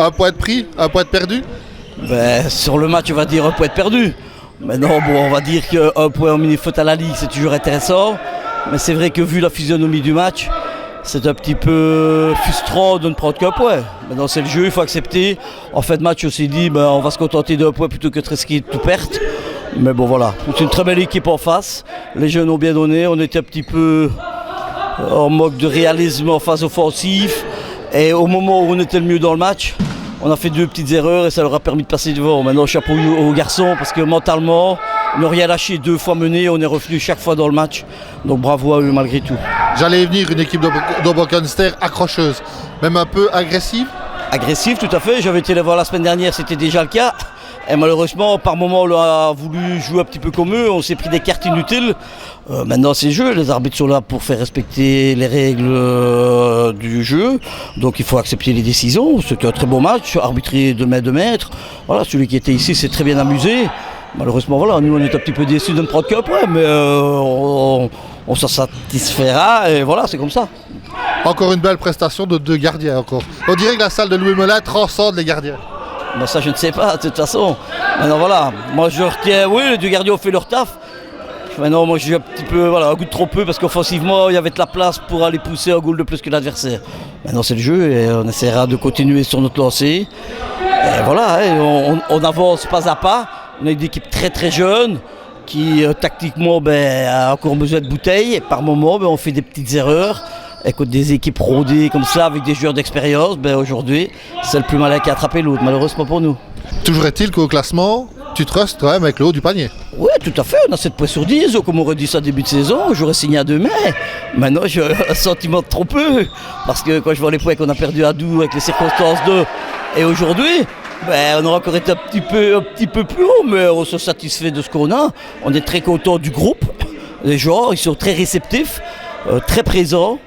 Un point de pris, un point de perdu? Sur le match, on va dire un point de perdu. Maintenant, on va dire qu'un point en mini-foot à la Ligue, c'est toujours intéressant. Mais c'est vrai que vu la physionomie du match, c'est un petit peu frustrant de ne prendre qu'un point. Maintenant, c'est le jeu, il faut accepter. En fin de match, on s'est dit, on va se contenter d'un point plutôt que de risquer de tout perdre. Mais bon, voilà, c'est une très belle équipe en face. Les jeunes ont bien donné. On était un petit peu en mode de réalisme en phase offensive. Et au moment où on était le mieux dans le match, on a fait 2 petites erreurs et ça leur a permis de passer devant. Maintenant, chapeau aux garçons parce que mentalement, ils n'ont rien lâché, 2 fois menés, on est revenu chaque fois dans le match. Donc bravo à eux malgré tout. J'allais venir, une équipe d'Oberkunster accrocheuse, même un peu agressive? Agressive, tout à fait. J'avais été les voir la semaine dernière, c'était déjà le cas. Et malheureusement, par moment, on a voulu jouer un petit peu comme eux, on s'est pris des cartes inutiles. Maintenant, c'est le jeu, les arbitres sont là pour faire respecter les règles du jeu. Donc il faut accepter les décisions. C'était un très beau match, arbitré de main de maître. Voilà, celui qui était ici s'est très bien amusé. Malheureusement, voilà, nous on est un petit peu déçus de ne prendre qu'un point, mais on s'en satisfera et voilà, c'est comme ça. Encore une belle prestation de 2 gardiens encore. On dirait que la salle de Louis Melin transcende les gardiens. Ça je ne sais pas de toute façon. Maintenant voilà, moi je retiens, oui les 2 gardiens ont fait leur taf. Maintenant moi j'ai un petit peu, un goût de trop peu parce qu'offensivement il y avait de la place pour aller pousser un goal de plus que l'adversaire. Maintenant c'est le jeu et on essaiera de continuer sur notre lancée. Et voilà, on avance pas à pas. On a une équipe très très jeune qui tactiquement a encore besoin de bouteilles. Et par moment on fait des petites erreurs. Et contre des équipes rodées comme ça, avec des joueurs d'expérience, aujourd'hui, c'est le plus malin qui a attrapé l'autre, malheureusement pour nous. Toujours est-il qu'au classement, tu te restes quand même avec le haut du panier. Oui, tout à fait, on a 7 points sur 10, comme on aurait dit ça début de saison, j'aurais signé à 2 mai. Maintenant, j'ai un sentiment de trop peu, parce que quand je vois les points qu'on a perdus à Dour avec les circonstances et aujourd'hui, on aurait encore été un petit peu plus haut, mais on se satisfait de ce qu'on a. On est très content du groupe, les joueurs, ils sont très réceptifs, très présents.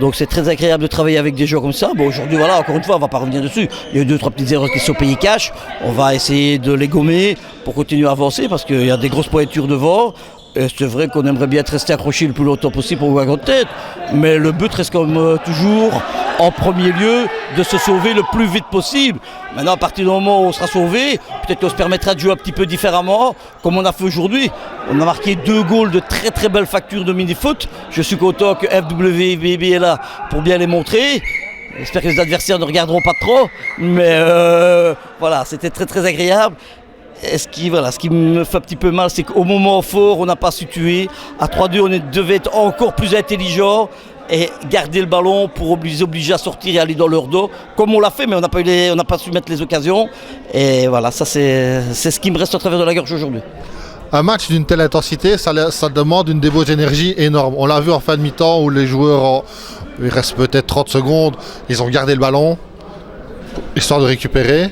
Donc c'est très agréable de travailler avec des joueurs comme ça. Aujourd'hui, voilà, encore une fois, on ne va pas revenir dessus. Il y a eu 2-3 petites erreurs qui sont payées cash. On va essayer de les gommer pour continuer à avancer parce qu'il y a des grosses pointures devant. Et c'est vrai qu'on aimerait bien être resté accroché le plus longtemps possible pour jouer à grande tête. Mais le but reste comme toujours, en premier lieu, de se sauver le plus vite possible. Maintenant, à partir du moment où on sera sauvé, peut-être qu'on se permettra de jouer un petit peu différemment, comme on a fait aujourd'hui. On a marqué 2 goals de très très belles factures de mini-foot. Je suis content que FWBB est là pour bien les montrer. J'espère que les adversaires ne regarderont pas trop. Mais voilà, c'était très très agréable. Et ce qui me fait un petit peu mal, c'est qu'au moment fort, on n'a pas su tuer. À 3-2, on devait être encore plus intelligent et garder le ballon pour les obliger à sortir et aller dans leur dos. Comme on l'a fait, mais on n'a pas su mettre les occasions. Et voilà, ça c'est ce qui me reste au travers de la gorge aujourd'hui. Un match d'une telle intensité, ça demande une débauche d'énergie énorme. On l'a vu en fin de mi-temps où les joueurs, il reste peut-être 30 secondes, ils ont gardé le ballon, histoire de récupérer.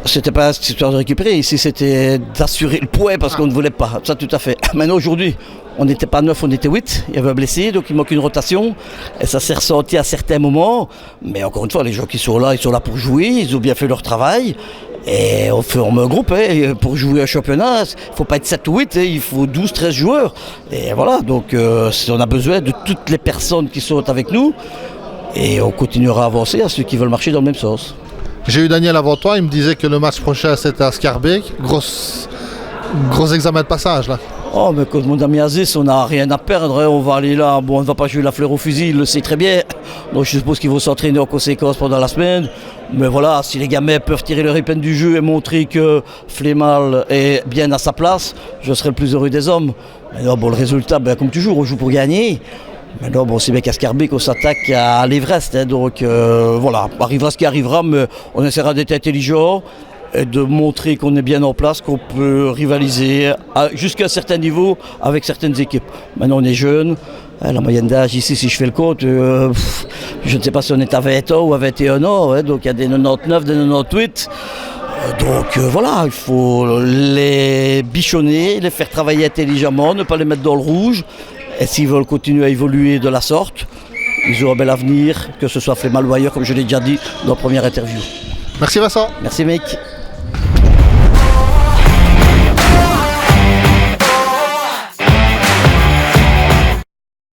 C'était pas histoire de récupérer, ici c'était d'assurer le point parce qu'on ne voulait pas, ça tout à fait. Maintenant aujourd'hui, on n'était pas 9, on était 8, il y avait un blessé, donc il manque une rotation. Et ça s'est ressenti à certains moments. Mais encore une fois, les gens qui sont là, ils sont là pour jouer, ils ont bien fait leur travail. Et on forme un groupe, pour jouer un championnat, il ne faut pas être 7 ou 8, il faut 12-13 joueurs. Et voilà, donc on a besoin de toutes les personnes qui sont avec nous. Et on continuera à avancer à ceux qui veulent marcher dans le même sens. J'ai eu Daniel avant toi, il me disait que le match prochain c'était à Scarbeck. Gros examen de passage là. Oh, mais comme mon ami Aziz, on n'a rien à perdre, on va aller là, on ne va pas jouer la fleur au fusil, il le sait très bien. Donc je suppose qu'ils vont s'entraîner en conséquence pendant la semaine. Mais voilà, si les gamins peuvent tirer leur épingle du jeu et montrer que Flémal est bien à sa place, je serai le plus heureux des hommes. Mais non, le résultat, comme toujours, on joue pour gagner. Maintenant, c'est bien qu'à Scarbeck qu'on s'attaque à l'Everest, donc voilà, arrivera ce qui arrivera, mais on essaiera d'être intelligent et de montrer qu'on est bien en place, qu'on peut rivaliser jusqu'à un certain niveau avec certaines équipes. Maintenant, on est jeunes, la moyenne d'âge ici, si je fais le compte, je ne sais pas si on est à 20 ans ou à 21 ans, donc il y a des 99, des 98. Donc voilà, il faut les bichonner, les faire travailler intelligemment, ne pas les mettre dans le rouge. Et s'ils veulent continuer à évoluer de la sorte, ils ont un bel avenir, que ce soit Flémal ou ailleurs, comme je l'ai déjà dit dans la première interview. Merci Vincent. Merci mec.